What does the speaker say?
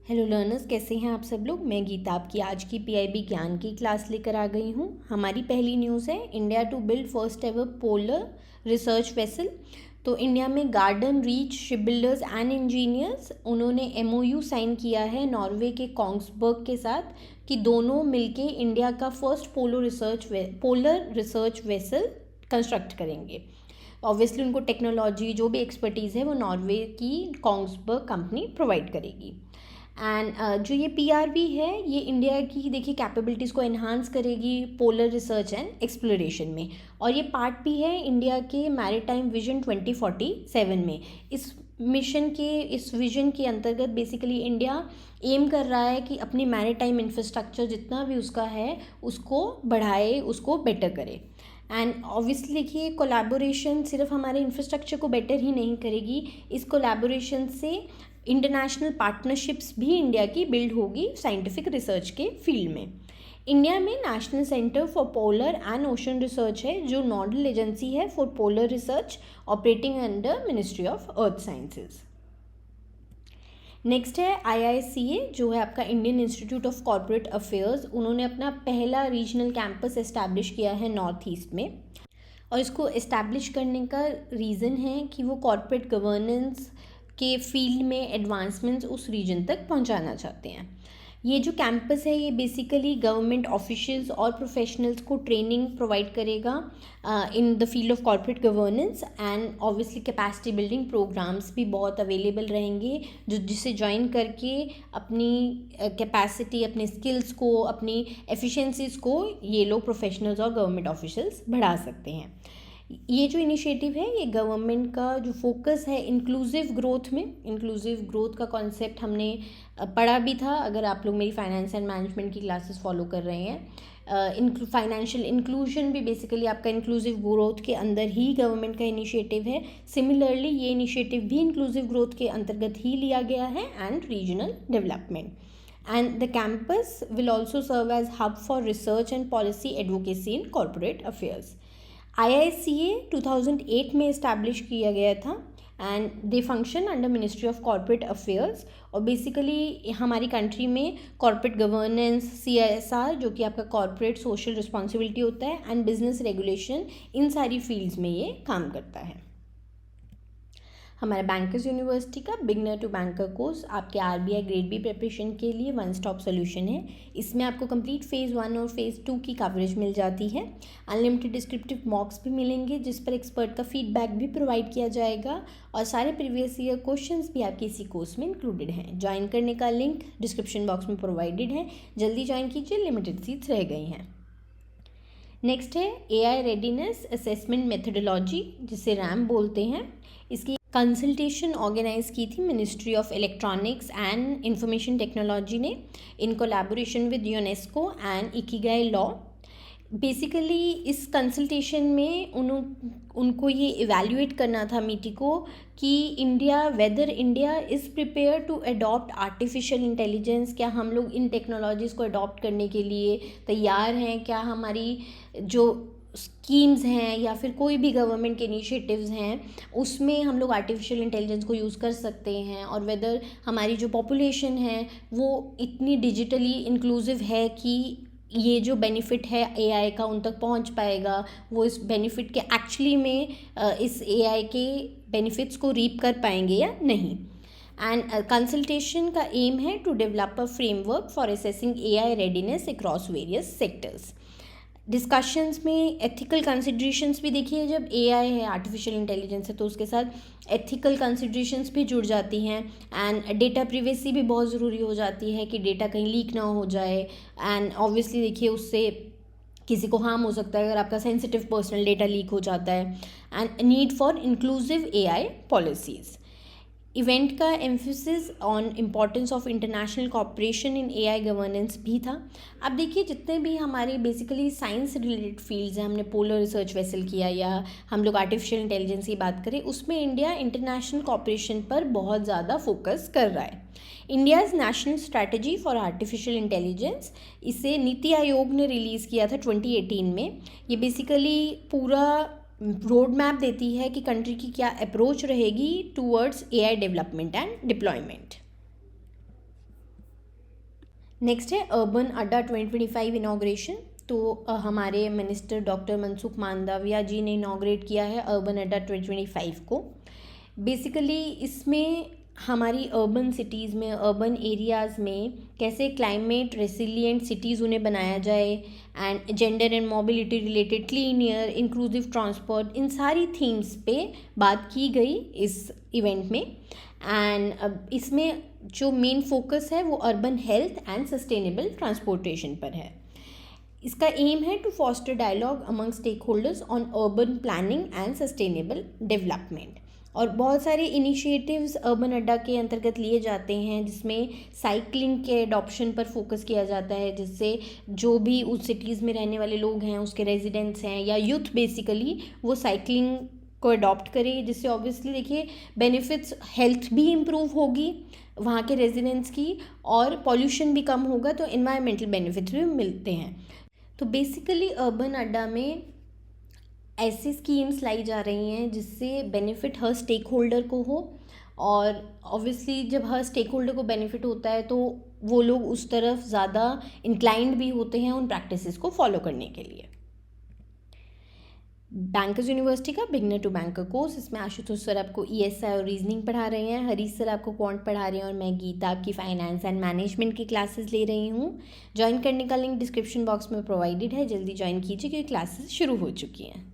Hello learners, कैसे हैं आप सब लोग। मैं गीता आपकी आज की पीआईबी ज्ञान की क्लास लेकर आ गई हूँ। हमारी पहली न्यूज़ है India to build first ever polar research vessel. तो इंडिया में Garden Reach ship builders and engineers उन्होंने एमओयू साइन किया है नॉर्वे के कोंग्सबर्ग के साथ कि दोनों मिलके इंडिया का first polar research vessel construct करेंगे। ऑब्वियसली उनको टेक्नोलॉजी जो भी एक्सपर्टीज़ है वो नॉर्वे की कोंग्सबर्ग कंपनी प्रोवाइड करेगी। एंड जो ये पीआरवी है ये इंडिया की देखिए कैपेबिलिटीज़ को एनहांस करेगी पोलर रिसर्च एंड एक्सप्लोरेशन में, और ये पार्ट भी है इंडिया के मैरीटाइम विजन 2047 में। इस विजन के अंतर्गत बेसिकली इंडिया एम कर रहा है कि अपनी मैरीटाइम इंफ्रास्ट्रक्चर जितना भी उसका है उसको बढ़ाए, उसको बेटर करे। एंड ऑब्वियसली देखिए कोलैबोरेशन सिर्फ हमारे इंफ्रास्ट्रक्चर को बेटर ही नहीं करेगी, इस कोलैबोरेशन से इंटरनेशनल पार्टनरशिप्स भी इंडिया की बिल्ड होगी साइंटिफिक रिसर्च के फील्ड में। इंडिया में national centre for polar and ocean research है जो नोडल एजेंसी है for polar research operating under ministry of earth sciences. Next है IICA जो है आपका Indian institute of corporate affairs. उन्होंने अपना पहला रीजनल कैंपस इस्टेब्लिश किया है नॉर्थ ईस्ट में, और इसको इस्टेब्लिश करने का रीज़न है कि वो कॉर्पोरेट गवर्नेंस के फील्ड में एडवांसमेंट्स उस रीजन तक पहुंचाना चाहते हैं। ये जो कैंपस है ये बेसिकली गवर्नमेंट ऑफिशियल्स और प्रोफेशनल्स को ट्रेनिंग प्रोवाइड करेगा in the field of corporate governance, and obviously capacity building programs भी बहुत अवेलेबल रहेंगे जिसे ज्वाइन करके अपनी कैपेसिटी, अपने स्किल्स को, अपनी एफिशिएंसीज को ये लोग प्रोफेशनल्स और गवर्नमेंट ऑफिशियल्स बढ़ा सकते हैं। ये जो इनिशिएटिव है ये गवर्नमेंट का जो फोकस है इंक्लूसिव ग्रोथ में, इंक्लूसिव ग्रोथ का कॉन्सेप्ट हमने पढ़ा भी था अगर आप लोग मेरी फाइनेंस एंड मैनेजमेंट की क्लासेस फॉलो कर रहे हैं। फाइनेंशियल इंक्लूजन भी बेसिकली आपका इंक्लूसिव ग्रोथ के अंदर ही गवर्नमेंट का इनिशिएटिव है। सिमिलरली ये इनिशिएटिव भी इंक्लूसिव ग्रोथ के अंतर्गत ही लिया गया है and regional development. And the campus will also serve as hub for research and policy advocacy in corporate affairs. IICA 2008 में इस्टेब्लिश किया गया था and they function under ministry of corporate affairs, और बेसिकली हमारी कंट्री में corporate governance, CSR जो कि आपका कॉर्पोरेट सोशल रिस्पॉन्सिबिलिटी होता है, एंड बिजनेस रेगुलेशन, इन सारी फील्ड्स में ये काम करता है। हमारा बैंकर्स यूनिवर्सिटी का बिगनर टू बैंकर कोर्स आपके RBI ग्रेड बी प्रिपरेशन के लिए वन स्टॉप सोल्यूशन है। इसमें आपको कंप्लीट फेज़ 1 और फेज़ 2 की कवरेज मिल जाती है। अनलिमिटेड डिस्क्रिप्टिव मॉक्स भी मिलेंगे जिस पर एक्सपर्ट का फीडबैक भी प्रोवाइड किया जाएगा, और सारे प्रीवियस ईयर क्वेश्चंस भी आपके इसी कोर्स में इंक्लूडेड हैं। ज्वाइन करने का लिंक डिस्क्रिप्शन बॉक्स में प्रोवाइडेड है, जल्दी ज्वाइन कीजिए, लिमिटेड सीट्स रह गई हैं। नेक्स्ट है AI रेडीनेस असेसमेंट मेथडोलॉजी जिसे RAM बोलते हैं। इसकी कंसल्टेशन ऑर्गेनाइज की थी ministry of electronics and information technology ने in collaboration with UNESCO and Ikigai Law. Basically इस कंसल्टेशन में उनको ये इवैल्यूएट करना था मीटी को कि whether India is prepare to adopt artificial intelligence. क्या हम लोग इन टेक्नोलॉजीज़ को अडॉप्ट करने के लिए तैयार हैं, क्या हमारी जो स्कीम्स हैं या फिर कोई भी गवर्नमेंट के इनिशिएटिव्स हैं उसमें हम लोग आर्टिफिशियल इंटेलिजेंस को यूज़ कर सकते हैं, और वेदर हमारी जो पॉपुलेशन है वो इतनी डिजिटली इंक्लूसिव है कि ये जो बेनिफिट है AI का उन तक पहुंच पाएगा, वो इस बेनिफिट के एक्चुअली में इस AI के बेनिफिट्स को रीप कर पाएंगे या नहीं। एंड कंसल्टेशन का एम है to develop a framework for assessing AI readiness across various sectors. Discussions में एथिकल कंसिड्रेशंस भी देखिए, जब AI है, आर्टिफिशियल इंटेलिजेंस है, तो उसके साथ एथिकल कंसिड्रेशंस भी जुड़ जाती हैं, एंड डेटा प्रिवेसी भी बहुत ज़रूरी हो जाती है कि डेटा कहीं लीक ना हो जाए, एंड ऑब्वियसली देखिए उससे किसी को हार्म हो सकता है अगर आपका सेंसिटिव पर्सनल डेटा लीक हो जाता है। And need for inclusive AI policies. Event का emphasis on importance of international cooperation in AI governance भी था। अब देखिए जितने भी हमारे बेसिकली साइंस रिलेटेड फील्ड्स हैं, हमने पोलर रिसर्च वेसल किया या हम लोग आर्टिफिशियल इंटेलिजेंस की बात करें, उसमें इंडिया इंटरनेशनल कॉपरेशन पर बहुत ज़्यादा फोकस कर रहा है। India's national strategy for artificial intelligence, इसे नीति आयोग ने रिलीज़ किया था 2018 में। ये बेसिकली पूरा रोड मैप देती है कि कंट्री की क्या अप्रोच रहेगी towards AI development and deployment. Next है अर्बन अड्डा 2025 इनाग्रेशन। तो हमारे मिनिस्टर डॉक्टर मनसुख मांडविया जी ने इनाग्रेट किया है अर्बन अड्डा 2025 को। बेसिकली इसमें हमारी अर्बन सिटीज़ में, अर्बन एरियाज़ में कैसे क्लाइमेट रेसिलिएंट सिटीज़ उन्हें बनाया जाए, and gender and mobility related clean air, inclusive transport, इन सारी थीम्स पे बात की गई इस इवेंट में। एंड इसमें जो मेन फोकस है वो urban health and sustainable transportation पर है। इसका एम है to foster dialogue among stakeholders on urban planning and sustainable development. और बहुत सारे इनिशिएटिव्स अर्बन अड्डा के अंतर्गत लिए जाते हैं, जिसमें साइकिलिंग के अडॉप्शन पर फोकस किया जाता है, जिससे जो भी उस सिटीज़ में रहने वाले लोग हैं, उसके रेजिडेंट्स हैं या यूथ बेसिकली, वो साइकिलिंग को अडॉप्ट करें, जिससे ऑब्वियसली देखिए बेनिफिट्स, हेल्थ भी इम्प्रूव होगी वहाँ के रेजिडेंट्स की, और पॉल्यूशन भी कम होगा, तो इन्वायरमेंटल बेनिफिट्स भी मिलते हैं। तो बेसिकली अर्बन अड्डा में ऐसी स्कीम्स लाई जा रही हैं जिससे बेनिफिट हर स्टेक होल्डर को हो, और ऑब्वियसली जब हर स्टेक होल्डर को बेनिफिट होता है तो वो लोग उस तरफ ज़्यादा इंक्लाइंड भी होते हैं उन प्रैक्टिसेस को फॉलो करने के लिए। बैंकर्स यूनिवर्सिटी का बिगनर टू बैंकर कोर्स, इसमें आशुतोष सर आपको ESI और रीजनिंग पढ़ा रहे हैं, हरीश सर आपको क्वांट पढ़ा रहे हैं, और मैं गीता आपकी फाइनेंस एंड मैनेजमेंट की क्लासेस ले रही हूँ। ज्वाइन करने का लिंक डिस्क्रिप्शन बॉक्स में प्रोवाइडेड है, जल्दी ज्वाइन कीजिए क्योंकि क्लासेस शुरू हो चुकी हैं।